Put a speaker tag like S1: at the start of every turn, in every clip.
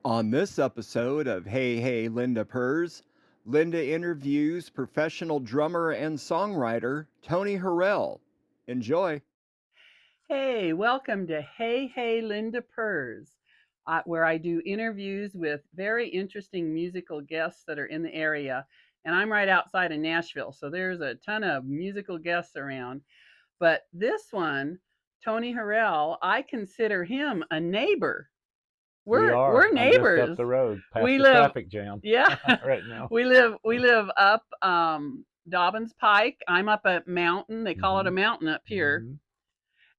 S1: On this episode of Hey Hey Linda Purrs, Linda interviews professional drummer and songwriter Tony Harrell. Enjoy.
S2: Hey, welcome to Hey Hey Linda Purrs, where I do interviews with very interesting musical guests that are in the area. And I'm right outside of Nashville, so there's a ton of musical guests around. But this one, Tony Harrell, I consider him a neighbor.
S3: We
S2: We're
S3: are. I'm just up
S2: neighbors.
S3: the road past
S2: We
S3: the
S2: live,
S3: traffic jam
S2: yeah,
S3: right now.
S2: we live up Dobbins Pike. I'm up a mountain. They call it a
S3: hmm
S2: mountain up here,
S3: hmm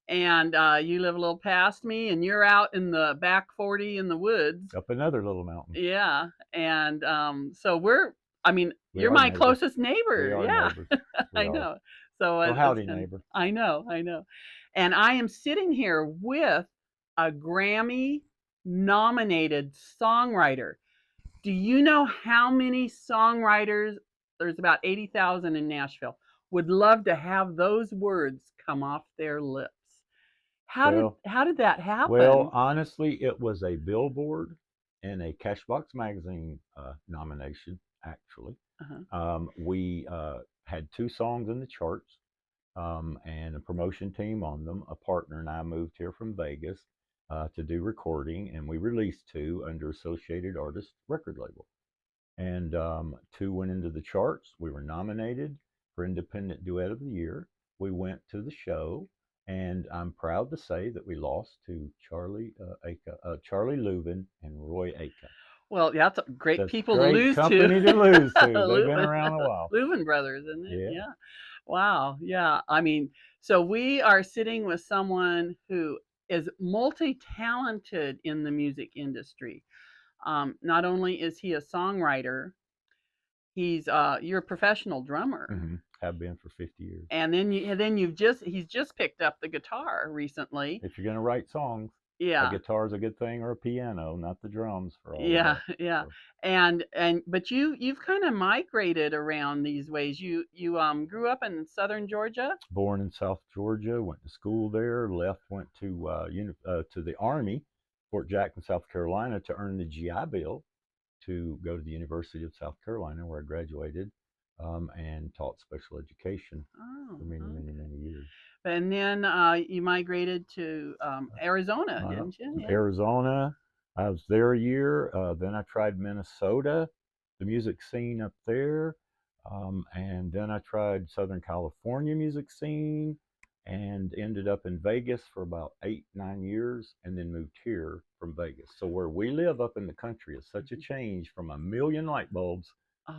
S2: and you live a little past me, and you're out in the back 40 in the woods.
S3: Up another little mountain.
S2: Yeah, and so we're. I mean,
S3: We
S2: you're
S3: are
S2: my
S3: neighbors.
S2: closest
S3: We
S2: neighbor.
S3: are
S2: Yeah,
S3: neighbors. We
S2: I
S3: are.
S2: know. So
S3: Well,
S2: it's
S3: howdy,
S2: kind of.
S3: neighbor.
S2: I know, and I am sitting here with a Grammy-nominated songwriter. Do you know how many songwriters? There's about 80,000 in Nashville. Would love to have those words come off their lips. How did
S3: Well,
S2: how did that
S3: well,
S2: happen?
S3: honestly, it was a Billboard and a Cashbox Magazine nomination, actually.
S2: Uh-huh.
S3: We had two songs in the charts and a promotion team on them. A partner and I moved here from Vegas to do recording, and we released two under Associated Artists record label. And two went into the charts. We were nominated for Independent Duet of the Year. We went to the show, and I'm proud to say that we lost to Charlie Leuven and Roy Acuff.
S2: Well, that's great
S3: That's
S2: people to
S3: great
S2: lose to.
S3: company to lose to. They've been
S2: Leuven,
S3: around a while.
S2: Leuven brothers, isn't it?
S3: Yeah.
S2: Yeah. Wow. Yeah. I mean, so we are sitting with someone who is multi-talented in the music industry. Not only is he a songwriter, you're a professional drummer,
S3: Have been for 50 years.
S2: and he's just picked up the guitar recently.
S3: If you're going to write songs, a
S2: Yeah.
S3: guitar is a good thing, or a piano, not the drums for all of
S2: Yeah,
S3: that.
S2: yeah.
S3: So,
S2: And but you've kind of migrated around these ways. You grew up in southern Georgia?
S3: born in South Georgia, went to school there, left, went to the Army, Fort Jackson, South Carolina, to earn the GI Bill to go to the University of South Carolina, where I graduated and taught special education
S2: Oh,
S3: for many, many,
S2: okay.
S3: many years.
S2: And then you migrated to Arizona, didn't you? Yeah.
S3: Arizona, I was there a year. Then I tried Minnesota, the music scene up there. And then I tried Southern California music scene and ended up in Vegas for about 8, 9 years and then moved here from Vegas. So where we live up in the country is such a change from a million light bulbs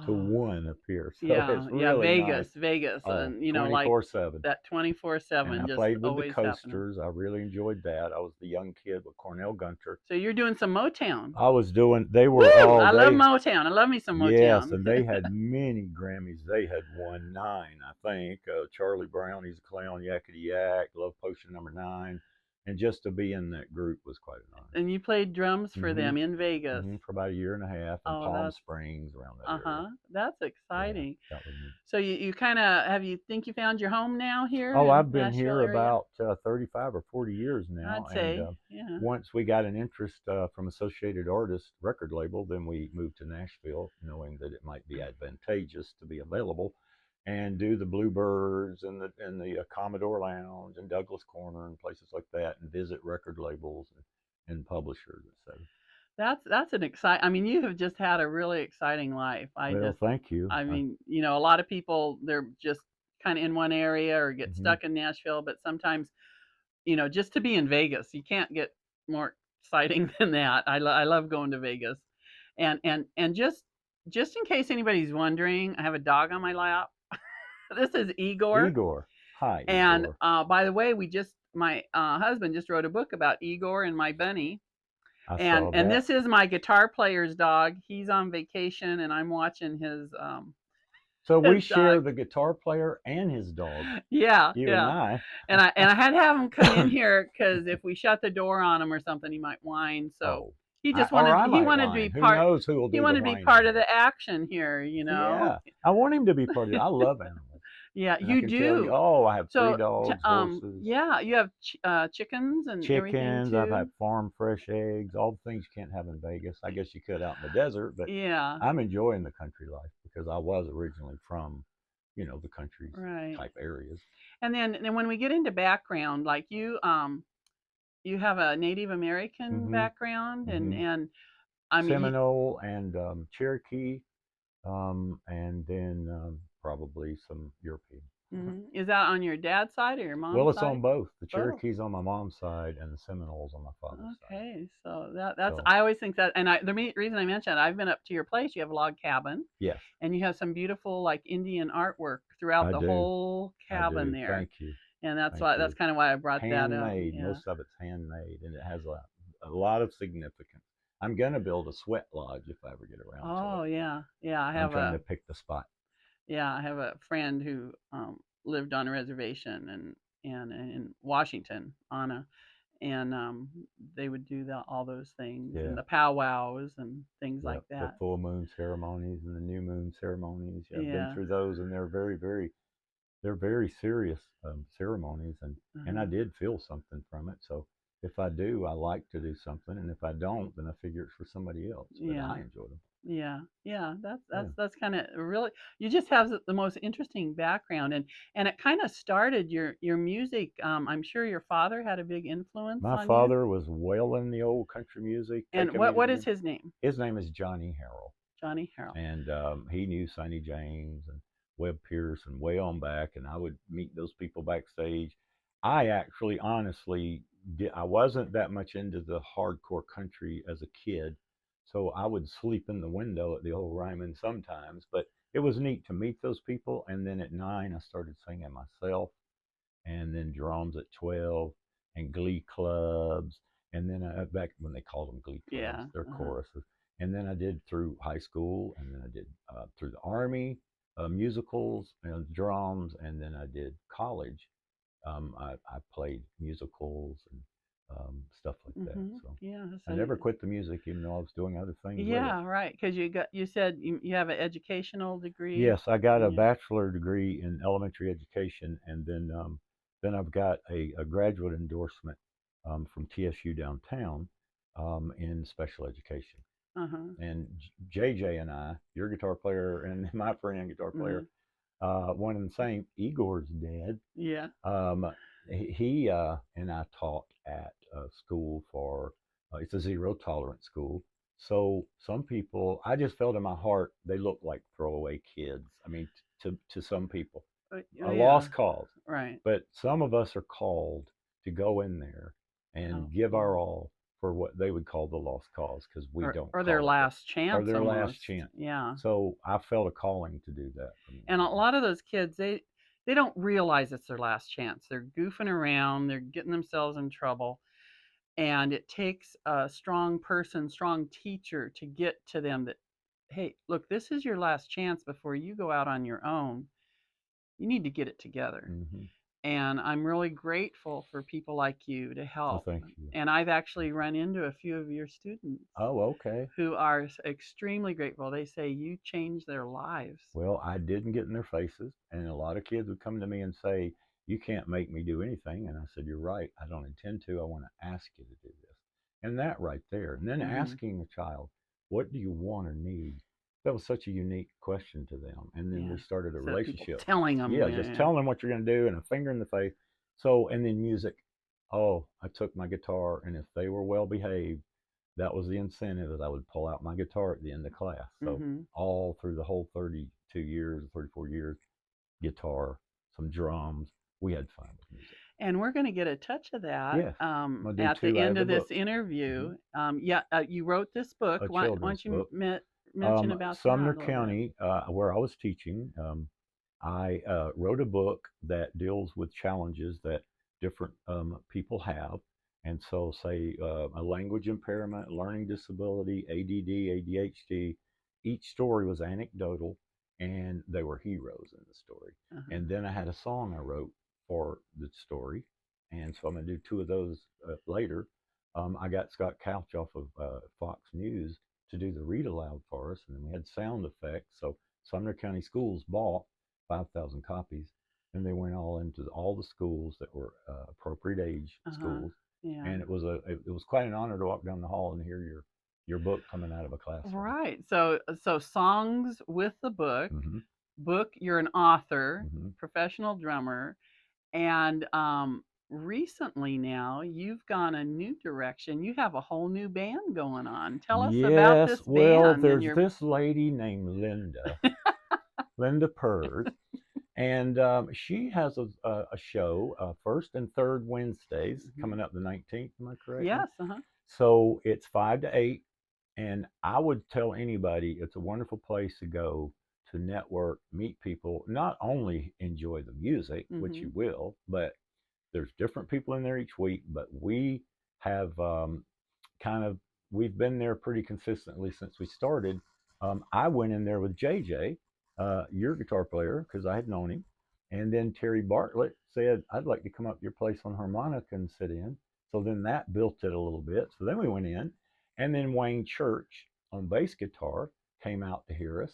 S3: to
S2: Oh,
S3: one up here. So
S2: yeah,
S3: it's
S2: yeah.
S3: really nice.
S2: Vegas,
S3: Oh,
S2: and like
S3: 24/7.
S2: that
S3: And
S2: 24/7
S3: I
S2: just
S3: played with the
S2: always happening.
S3: Coasters. I really enjoyed that. I was the young kid with Cornell Gunter.
S2: So you're doing some Motown.
S3: I was doing, they
S2: Woo!
S3: were, oh,
S2: I love
S3: they,
S2: Motown. I love me some
S3: yes,
S2: Motown.
S3: and they had many Grammys. They had won 9, I think. Charlie Brown, He's a Clown, Yakety Yak, Love Potion #9. And just to be in that group was quite an honor.
S2: And you played drums for
S3: hmm
S2: them in Vegas.
S3: For about a year and a half in
S2: Oh,
S3: Palm
S2: that's
S3: Springs, around that area.
S2: uh-huh. That's
S3: Yeah,
S2: exciting.
S3: that was neat.
S2: So you kind of have you think you found your home now here
S3: Oh,
S2: in
S3: I've been
S2: Nashville
S3: here
S2: area?
S3: about 35 or 40 years now.
S2: I'd
S3: And
S2: say, yeah.
S3: once we got an interest from Associated Artists record label, then we moved to Nashville, knowing that it might be advantageous to be available and do the Bluebirds and the Commodore Lounge and Douglas Corner and places like that, and visit record labels and publishers, etc.
S2: That's an exciting. I mean, you have just had a really exciting life.
S3: Well, thank you.
S2: I mean, a lot of people they're just kind of in one area or get
S3: Mhm.
S2: stuck in Nashville, but sometimes, just to be in Vegas, you can't get more exciting than that. I love going to Vegas, and just in case anybody's wondering, I have a dog on my lap. This is Igor.
S3: Igor. Hi,
S2: And
S3: Igor.
S2: by the way, my husband just wrote a book about Igor and my bunny.
S3: I
S2: And
S3: saw
S2: and
S3: that.
S2: this is my guitar player's dog. He's on vacation, and I'm watching his
S3: So we
S2: his
S3: share
S2: dog.
S3: the guitar player and his dog,
S2: Yeah,
S3: you and
S2: yeah.
S3: I.
S2: And I had to have him come in here because if we shut the door on him or something, he might whine. So
S3: Oh,
S2: he just
S3: or I
S2: he
S3: might
S2: wanted to be
S3: whine. Who knows who will
S2: he
S3: do the
S2: wanted to be part
S3: whining?
S2: of the action here.
S3: Yeah, I want him to be part of it. I love animals.
S2: Yeah,
S3: And I
S2: you
S3: can tell you,
S2: do.
S3: oh, I have 3
S2: So,
S3: dogs, horses,
S2: yeah, you have chickens and everything
S3: chickens. I've
S2: too.
S3: had farm fresh eggs, all the things you can't have in Vegas. I guess you could out in the desert, but
S2: Yeah,
S3: I'm enjoying the country life because I was originally from, the country
S2: right.
S3: type areas.
S2: And then when we get into background, like you have a Native American
S3: Hmm.
S2: background,
S3: Hmm.
S2: and I mean,
S3: Seminole and Cherokee, and then probably some European.
S2: is that on your dad's side or your
S3: Well,
S2: mom's
S3: it's on
S2: side?
S3: both. The
S2: Both.
S3: Cherokee's on my mom's side and the Seminoles on my father's side.
S2: Okay, so that's
S3: So
S2: I always think that, and reason I mentioned it, I've been up to your place. You have a log cabin,
S3: yes,
S2: and you have some beautiful like Indian artwork throughout
S3: I
S2: the
S3: do.
S2: whole
S3: I
S2: cabin
S3: do.
S2: there,
S3: Thank you.
S2: and
S3: Thank
S2: that's
S3: you.
S2: kind of why I brought that up.
S3: Handmade.
S2: Yeah.
S3: Most of it's handmade, and it has a lot of significance. I'm gonna build a sweat lodge if I ever get around to it.
S2: Oh yeah, yeah.
S3: I'm trying to pick the spot.
S2: I have a friend who lived on a reservation and in Washington on a and they would do all those things and
S3: Yeah.
S2: the powwows and things like
S3: Yep. The
S2: that.
S3: full moon ceremonies and the new moon ceremonies. Yeah, I've been
S2: Yeah.
S3: through those, and they're very serious ceremonies, and I
S2: Uh-huh.
S3: did feel something from it. So if I do, I like to do something, and if I don't, then I figure it's for somebody else. But
S2: Yeah.
S3: I enjoy them.
S2: Yeah, yeah,
S3: Yeah.
S2: that's kind of really. You just have the most interesting background, and it kind of started your music. I'm sure your father had a big influence
S3: My
S2: on you.
S3: father was wailing the old country music,
S2: And
S3: taking me to
S2: what
S3: the.
S2: is his name?
S3: His name is Johnny Harrell,
S2: Johnny Harrell.
S3: and he knew Sonny James and Webb Pierce and way on back, and I would meet those people backstage. I actually, honestly, I wasn't that much into the hardcore country as a kid, so I would sleep in the window at the old Ryman sometimes. But it was neat to meet those people, and then at 9, I started singing myself, and then drums at 12, and glee clubs, and then back when they called them glee clubs,
S2: Yeah.
S3: they're
S2: Uh-huh.
S3: choruses. And then I did through high school, and then I did through the army, musicals and drums, and then I did college. I played musicals and stuff like that. So
S2: Yeah.
S3: I
S2: So
S3: never quit the music, even though I was doing other things with it.
S2: yeah, right. Because you said you have an educational degree.
S3: Yes, I got a
S2: Yeah.
S3: bachelor degree in elementary education, and then I've got a graduate endorsement from TSU downtown in special education.
S2: Uh-huh.
S3: And JJ and I, your guitar player and my friend guitar
S2: Uh-huh.
S3: player, one and the same. Igor's dad.
S2: Yeah.
S3: Um, he and I taught at a school for it's a zero tolerance school. So some people, I just felt in my heart, they look like throwaway kids. I mean, to some people, a
S2: Yeah.
S3: lost cause.
S2: Right.
S3: But some of us are called to go in there
S2: Oh,
S3: and give
S2: yeah.
S3: our all for what they would call the lost cause, because we don't
S2: Or their
S3: call it that,
S2: last
S3: or
S2: chance
S3: their last
S2: almost.
S3: chance.
S2: Yeah.
S3: So I felt a calling to do that for many
S2: And a
S3: years.
S2: lot of those kids, they don't realize it's their last chance. They're goofing around, they're getting themselves in trouble, and it takes a strong person, strong teacher to get to them that, hey, look, this is your last chance before you go out on your own. You need to get it together.
S3: Hmm.
S2: And I'm really grateful for people like you to
S3: Well,
S2: help.
S3: thank you.
S2: And I've
S3: Thank
S2: actually
S3: you.
S2: run into a few of your students
S3: Oh, okay.
S2: who are extremely grateful. They say you changed their lives.
S3: Well, I didn't get in their faces, and a lot of kids would come to me and say, "You can't make me do anything." And I said, "You're right. I don't intend to. I want to ask you to do this." And that right there, and then
S2: Hmm.
S3: asking a child, "What do you want or need?" That was such a unique question to them. And then
S2: Yeah.
S3: we started a
S2: Instead of people
S3: relationship.
S2: telling them,
S3: Yeah, just
S2: yeah.
S3: telling them what you're going to do and a finger in the face. So, and then music. Oh, I took my guitar, and if they were well behaved, that was the incentive, that I would pull out my guitar at the end of class. So
S2: Hmm.
S3: all through the whole 32 years, 34 years, guitar, some drums. We had fun with music.
S2: And we're going to get a touch of that
S3: Yes, I'm gonna do
S2: at the
S3: two. I
S2: end
S3: have the
S2: of this
S3: books. Hmm.
S2: interview. Yeah, you wrote this book.
S3: A
S2: Why
S3: children's
S2: don't you
S3: book.
S2: mention about
S3: Sumner
S2: that a little bit?
S3: County, where I was teaching, I wrote a book that deals with challenges that different people have. And so, say a language impairment, learning disability, ADD, ADHD, each story was anecdotal, and they were heroes in the story.
S2: Uh-huh.
S3: And then I had a song I wrote for the story. And so I'm going to do two of those later. I got Scott Couch off of Fox News to do the read aloud for us, and then we had sound effects. So Sumner County Schools bought 5,000 copies, and they went all into all the schools that were appropriate age schools.
S2: Yeah.
S3: And it was quite an honor to walk down the hall and hear your book coming out of a classroom.
S2: Right. So songs with the book.
S3: Mm-hmm.
S2: Book, you're an author,
S3: Mm-hmm.
S2: professional drummer, and recently now you've gone a new direction. You have a whole new band going on. Tell us about
S3: Yes,
S2: this
S3: well,
S2: band and
S3: there's
S2: your
S3: this lady named Linda Purrs, and she has a show first and third Wednesdays coming up the 19th. Am I correct?
S2: Yes,
S3: So it's 5 to 8, and I would tell anybody it's a wonderful place to go to network, meet people, not only enjoy the music, which you will, but there's different people in there each week. But we have kind of we've been there pretty consistently since we started. I went in there with JJ, your guitar player, because I had known him, and then Terry Bartlett said, "I'd like to come up to your place on harmonica and sit in." So then that built it a little bit. So then we went in, and then Wayne Church on bass guitar came out to hear us.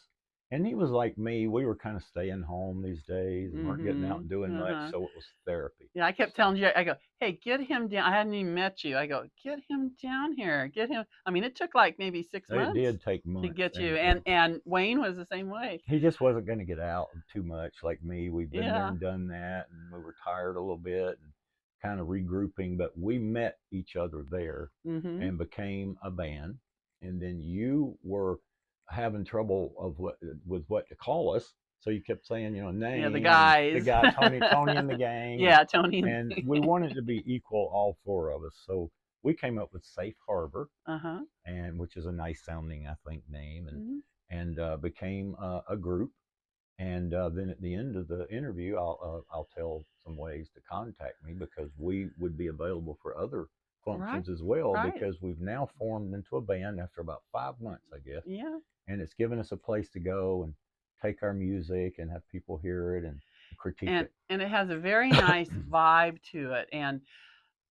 S3: And he was like me. We were kind of staying home these days and weren't getting out and doing much. So it was therapy.
S2: Yeah, I kept telling you, I go, hey, get him down. I hadn't even met you. I go, get him down here. Get him. I mean, it took like maybe 6 months.
S3: It did take months
S2: to get you. And Wayne was the same way.
S3: He just wasn't going to get out too much like me. We've been there and done that, and we were tired a little bit and kind of regrouping. But we met each other there and became a band. And then you were having trouble with what to call us. So you kept saying, name.
S2: Yeah, the guys.
S3: The guy, Tony and the gang.
S2: Yeah, Tony.
S3: And we wanted to be equal, all four of us. So we came up with Safe Harbor, and which is a nice sounding, I think, name, and became a group. And then at the end of the interview, I'll tell some ways to contact me because we would be available for other functions as well, because we've now formed into a band after about 5 months, I guess.
S2: Yeah.
S3: And it's given us a place to go and take our music and have people hear it and critique it.
S2: And it has a very nice vibe to it. And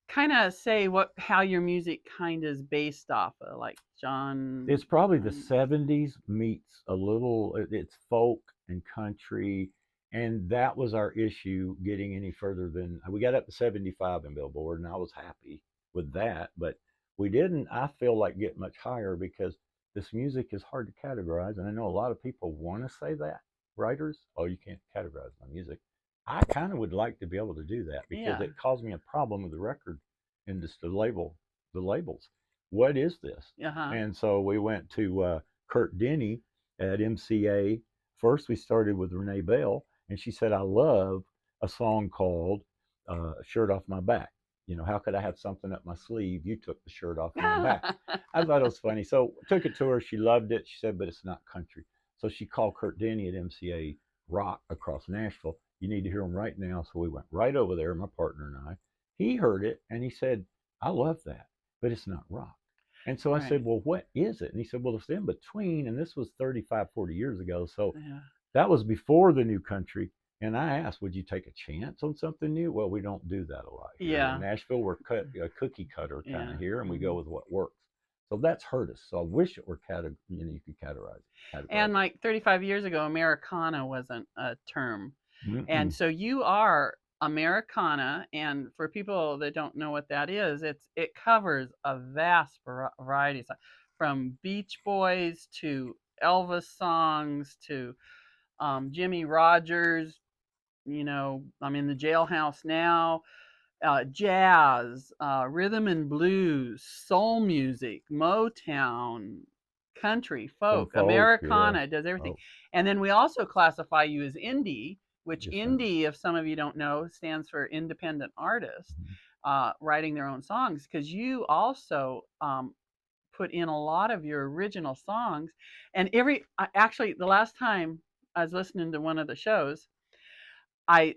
S2: kind of say how your music kind of is based off of, like John.
S3: It's probably the 70s meets a little, it's folk and country, and that was our issue getting any further than, we got up to 75 in Billboard, and I was happy with that, but we didn't, I feel like, get much higher because this music is hard to categorize, and I know a lot of people want to say that, writers, oh, you can't categorize my music. I kind of would like to be able to do that because it caused me a problem with the record industry, the labels. What is this? And so we went to Kurt Denny at MCA. First, we started with Renee Bell, and she said, I love a song called Shirt Off My Back. How could I have something up my sleeve? You took the shirt off my back. I thought it was funny. So took it to her. She loved it. She said, but it's not country. So she called Kurt Denny at MCA Rock across Nashville. You need to hear him right now. So we went right over there, my partner and I. He heard it, and he said, I love that, but it's not rock. And so I said, well, what is it? And he said, well, it's in between. And this was 35, 40 years ago. So that was before the new country. And I asked, would you take a chance on something new? Well, we don't do that a lot here. In Nashville, we're a cookie cutter kind of here, and we go with what works. So that's hurt us. So I wish it were you could categorize it.
S2: And like 35 years ago, Americana wasn't a term. And so you are Americana, and for people that don't know what that is, it covers a vast variety of songs, from Beach Boys to Elvis songs to Jimmy Rogers. I'm in the jailhouse now. Jazz, rhythm and blues, soul music, Motown, country, folk, Americana, does everything. And then we also classify you as indie, which indie, if some of you don't know, stands for independent artist, writing their own songs, because you also put in a lot of your original songs. And actually, the last time I was listening to one of the shows, I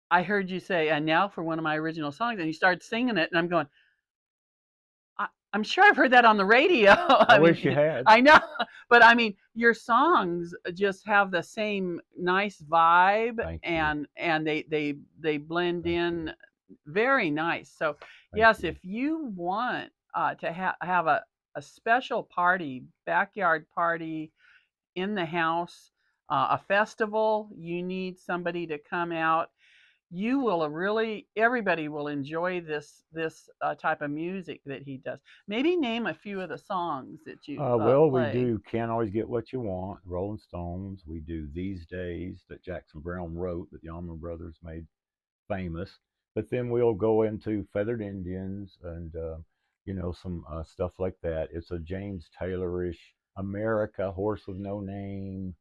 S2: heard you say, and now for one of my original songs, and you started singing it, and I'm going, I'm sure I've heard that on the radio.
S3: I wish you had.
S2: I know, but I mean, your songs just have the same nice vibe, and they blend in very nice. So yes, if you want to have a special party, backyard party in the house, a festival, you need somebody to come out. You will really, everybody will enjoy this type of music that he does. Maybe name a few of the songs that you
S3: Well, we
S2: play.
S3: do Can't Always Get What You Want, Rolling Stones. We do These Days that Jackson Brown wrote that the Allman Brothers made famous. But then we'll go into Feathered Indians and, some stuff like that. It's a James Taylorish America, Horse with No Name,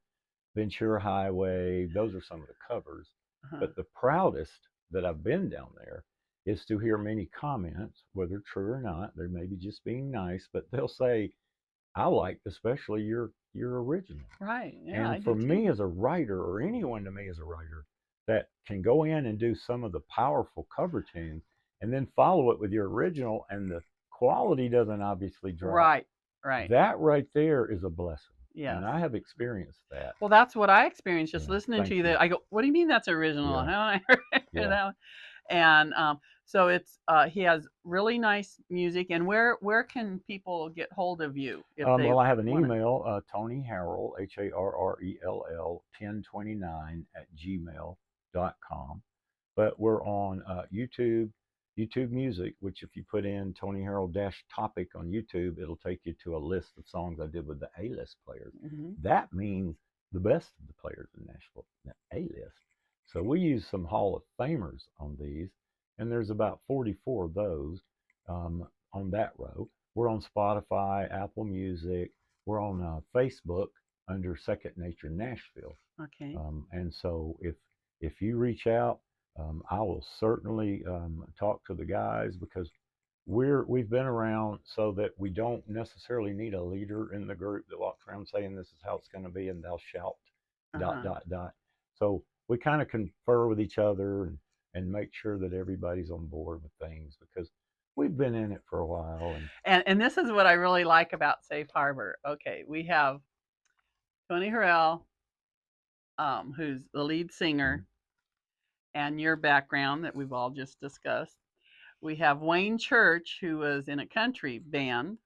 S3: Ventura Highway. Those are some of the covers.
S2: Uh-huh.
S3: But the proudest that I've been down there is to hear many comments, whether true or not. They may be just being nice, but they'll say, I liked especially your original.
S2: Right. Yeah, I
S3: And for
S2: did too.
S3: me as a writer, or anyone to me as a writer, that can go in and do some of the powerful cover tunes and then follow it with your original, and the quality doesn't obviously drop.
S2: Right. Right.
S3: That right there is a blessing.
S2: Yes.
S3: And I have experienced that.
S2: Well, that's what I experienced just
S3: Yeah.
S2: listening to
S3: Thank
S2: you.
S3: you.
S2: That I go, what do you mean that's original?
S3: Yeah.
S2: How I hear
S3: Yeah.
S2: that one? And so it's he has really nice music. And where can people get hold of you if they
S3: Well, I have an
S2: want to?
S3: email, Tony Harrell, Harrell, 1029 at gmail.com. But we're on YouTube Music, which if you put in Tony Harrell dash topic on YouTube, it'll take you to a list of songs I did with the A-list players.
S2: Mm-hmm.
S3: That means the best of the players in Nashville, the A-list. So we use some Hall of Famers on these, and there's about 44 of those on that row. We're on Spotify, Apple Music. We're on Facebook under Second Nature Nashville.
S2: Okay.
S3: And so if you reach out, I will certainly talk to the guys, because we've been around so that we don't necessarily need a leader in the group that walks around saying this is how it's going to be and thou shalt
S2: Uh-huh.
S3: dot. So we kind of confer with each other and make sure that everybody's on board with things, because we've been in it for a while.
S2: And this is what I really like about Safe Harbor. Okay, we have Tony Harrell, who's the lead singer, and your background that we've all just discussed. We have Wayne Church, who was in a country band.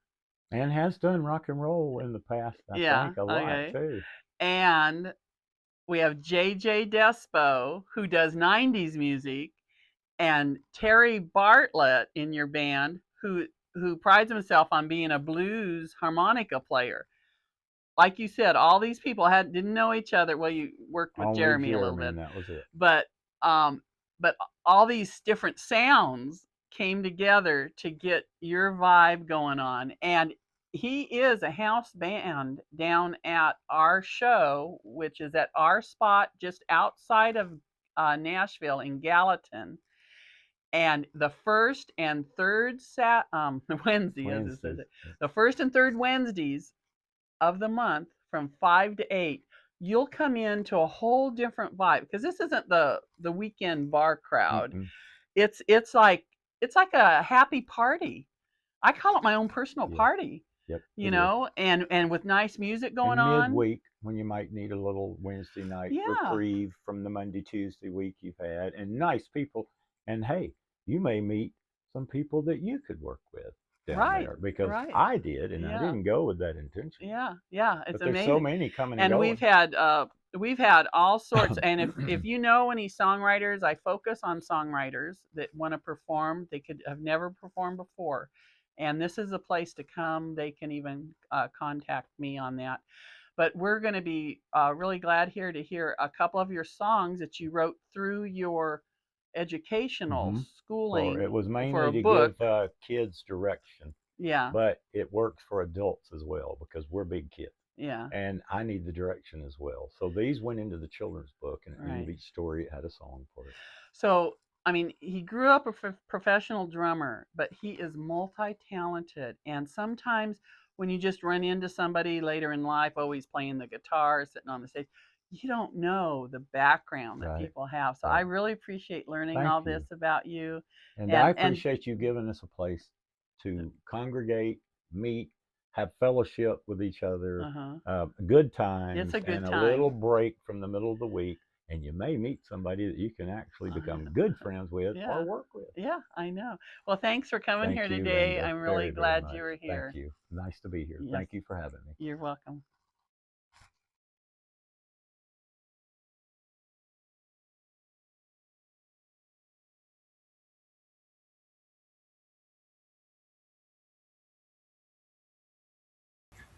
S3: And has done rock and roll in the past, I
S2: Yeah,
S3: think, a lot
S2: okay.
S3: too.
S2: And we have JJ Despo, who does 90s music, and Terry Bartlett in your band, who prides himself on being a blues harmonica player. Like you said, all these people didn't know each other. Well, you worked with
S3: Only
S2: Jeremy a little
S3: Jeremy,
S2: bit,
S3: and that was it.
S2: but um, but all these different sounds came together to get your vibe going on. And he is a house band down at our show, which is at our spot just outside of Nashville in Gallatin. And the first and third Wednesday, as it says
S3: Wednesdays.
S2: it, the first and third Wednesdays of the month from 5 to 8, you'll come into a whole different vibe, because this isn't the weekend bar crowd.
S3: Mm-mm.
S2: It's like a happy party. I call it my own personal
S3: Yeah.
S2: party,
S3: Yep. It is.
S2: and with nice music going
S3: And
S2: on.
S3: midweek, when you might need a little Wednesday night
S2: Yeah.
S3: reprieve from the Monday, Tuesday week you've had, and nice people. And hey, you may meet some people that you could work with down
S2: Right.
S3: there, because
S2: Right.
S3: I did, and I
S2: Yeah.
S3: didn't go with that intention.
S2: Yeah. Yeah. It's
S3: But there's so
S2: amazing.
S3: many coming and
S2: And
S3: going.
S2: we've had all sorts. And if you know any songwriters, I focus on songwriters that want to perform. They could have never performed before, and this is a place to come. They can even contact me on that. But we're going to be really glad here to hear a couple of your songs that you wrote through your educational
S3: Mm-hmm.
S2: schooling
S3: It was
S2: for
S3: mainly
S2: a
S3: to
S2: book.
S3: give kids direction,
S2: Yeah.
S3: but it works for adults as well, because we're big kids.
S2: Yeah.
S3: And I need the direction as well. So these went into the children's book, and at the end of
S2: Right.
S3: each story, it had a song for it.
S2: So, I mean, he grew up a professional drummer, but he is multi-talented. And sometimes when you just run into somebody later in life, always playing the guitar, sitting on the stage, you don't know the background that
S3: Right.
S2: people have. So I
S3: Right.
S2: really appreciate learning
S3: Thank
S2: all
S3: you.
S2: this about you.
S3: And I
S2: And
S3: appreciate you giving us a place to congregate, meet, have fellowship with each other,
S2: uh-huh.
S3: good times,
S2: It's a good
S3: and a
S2: time.
S3: little break from the middle of the week. And you may meet somebody that you can actually become good friends with
S2: Yeah.
S3: or work with.
S2: Yeah, I know. Well, thanks for coming
S3: Thank
S2: here
S3: you,
S2: today.
S3: Linda,
S2: I'm really
S3: very, very
S2: glad
S3: much.
S2: you were here.
S3: Thank you. Nice to be here.
S2: Yes.
S3: Thank you for having me.
S2: You're welcome.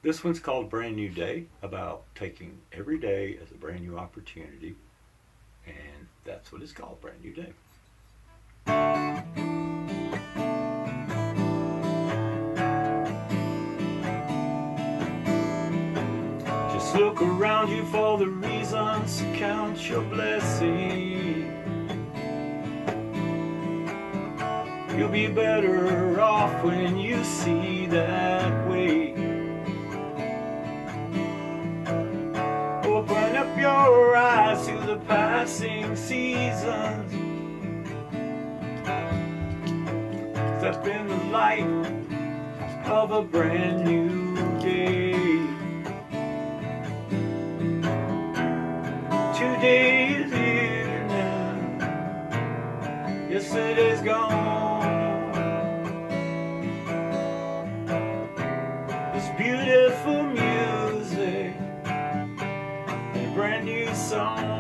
S3: This one's called Brand New Day, about taking every day as a brand new opportunity. And that's what it's called, Brand New Day. Just look around you for the reasons to count your blessings. You'll be better off when you see that way. Open up your eyes to the passing seasons. Step in the light of a brand new day. Today is here now. Yesterday's gone. This beautiful music, a brand new song.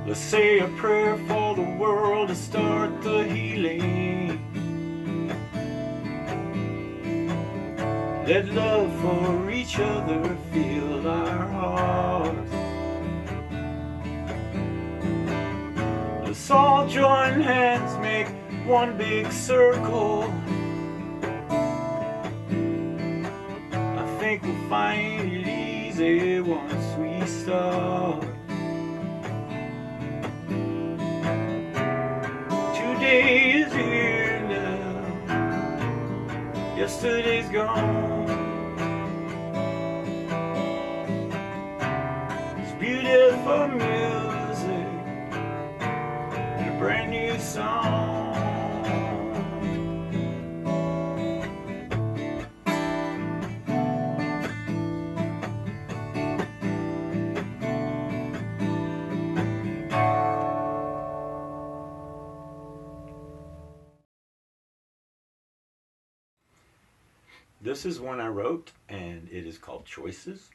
S3: Let's say a prayer for the world to start the healing. Let love for each other fill our hearts. Let's all join hands, make one big circle. I think we'll find it easy once we start. Today is here now. Yesterday's gone. It's beautiful music and a brand new song. This is one I wrote, and it is called Choices,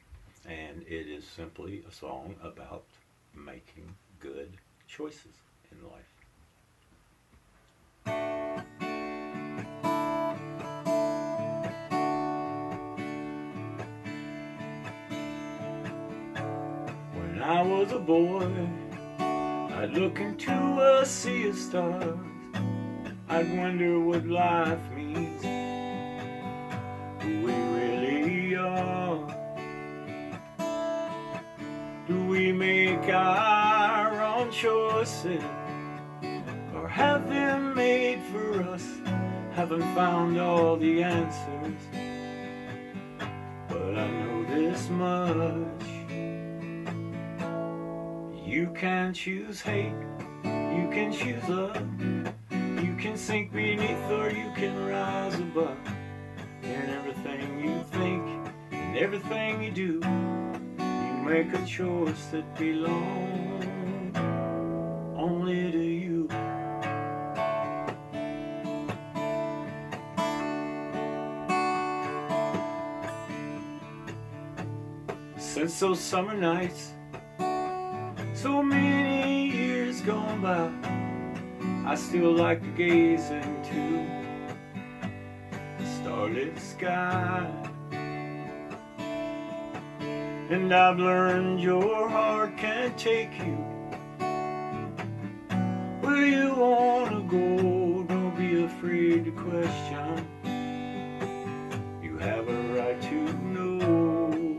S3: and it is simply a song about making good choices in life. When I was a boy, I'd look into a sea of stars. I'd wonder what life means, who we really are. Do we make our own choices, or have them made for us? Haven't found all the answers, but I know this much. You can choose hate, you can choose love. You can sink beneath or you can rise above. In everything you think and everything you do, you make a choice that belongs only to you. Since those summer nights, so many years gone by, I still like to gaze into the starlit sky. And I've learned your heart can take you where you wanna go. Don't be afraid to question. You have a right to know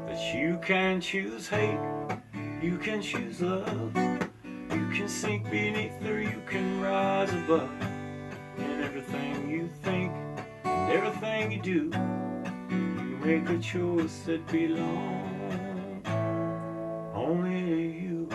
S3: that you can choose hate, you can choose love. You can sink beneath or you can rise above. In everything you think and everything you do, you make a choice that belongs only to you.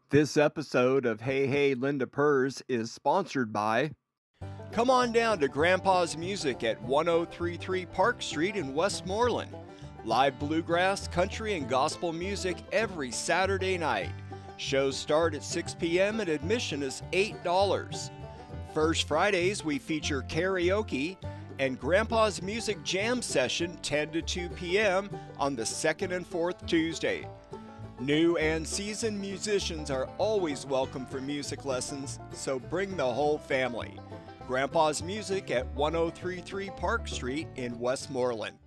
S1: This episode of Hey Hey Linda Purrs is sponsored by Come on down to Grandpa's Music at 1033 Park Street in Westmoreland. Live bluegrass, country, and gospel music every Saturday night. Shows start at 6 p.m. and admission is $8. First Fridays we feature karaoke and Grandpa's Music Jam Session 10 to 2 p.m. on the second and fourth Tuesday. New and seasoned musicians are always welcome for music lessons, so bring the whole family. Grandpa's Music at 1033 Park Street in Westmoreland.